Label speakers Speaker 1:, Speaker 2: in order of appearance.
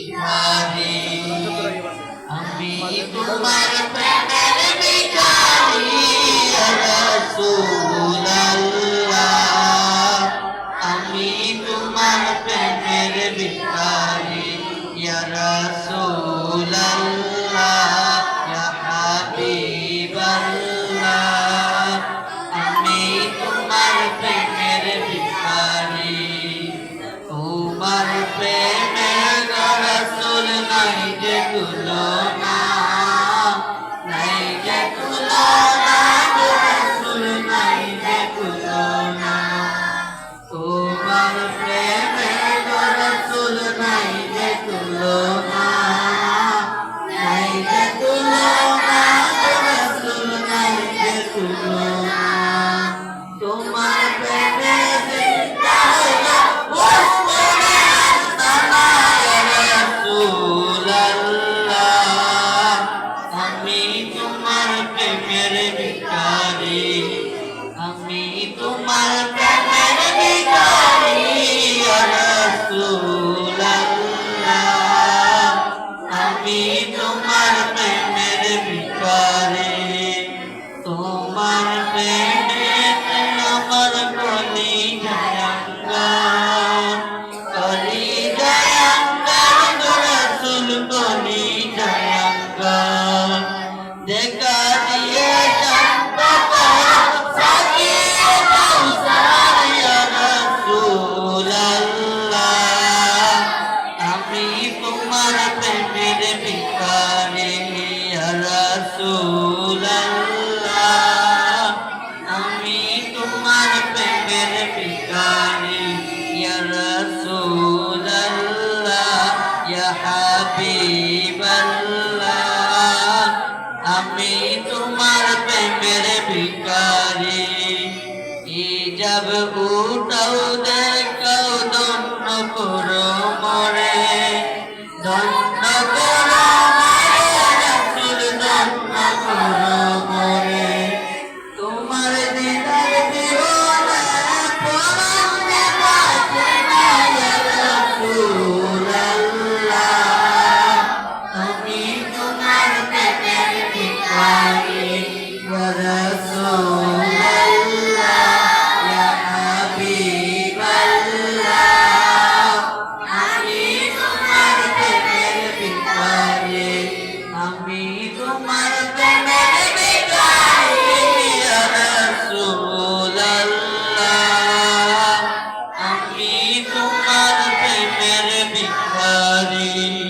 Speaker 1: ভিখারি আমি তোমার প্রেমের ভিখারি ইয়া রাসূলুল্লাহ আমি তোমার প্রেমের ভিখারি ইয়া রাসূলুল্লাহ ইয়া হাবিবাল্লাহ আমি তোমার প্রেমের ভিখারি তোমার প্রেমে রাসূল নাই যে তুলনা নাই যে তুলনা রাসূল নাই যে তুলনা তোমার প্রেমে রাসূল নাই যে তুলনা নাই যে তুলনা রাসূল নাই যে তুলনা তোমার প্রেমে আমি তোমার প্রেমের ভিখারি ইয়া রাসূলুল্লাহ আমি তোমার প্রেমের ভিখারি তোমার প্রেমে আমার কলিজায় অঙ্গার কলিজায় অঙ্গার রাসূল কলিজায় অঙ্গার দেখা দিয়ে তোমার প্রেমের ভিখারি ইয়া রাসূলুল্লাহ আমি তোমার প্রেমের ভিখারি ইয়া রাসূলুল্লাহ ইয়া হাবিবাল্লাহ আমি তোমার প্রেমের ভিখারি ইজাব উঠাও দেখাও ধন্য করো মরে ধন্য করো মরে রাসূল ধন্য করো মরে তোমার দিদার দিওয়ানা পরাণে বাজে না ইয়া রাসূলুল্লাহ আমি তোমার প্রেমের ভিখারি ইয়া রাসূলুল্লাহ ইয়া হাবিবাল্লাহ আমি তোমার প্রেমের ভিখারি আমি তোমার প্রেমের ভিখারি ইয়া রাসূলুল্লাহ আমি তোমার প্রেমের ভিখারি।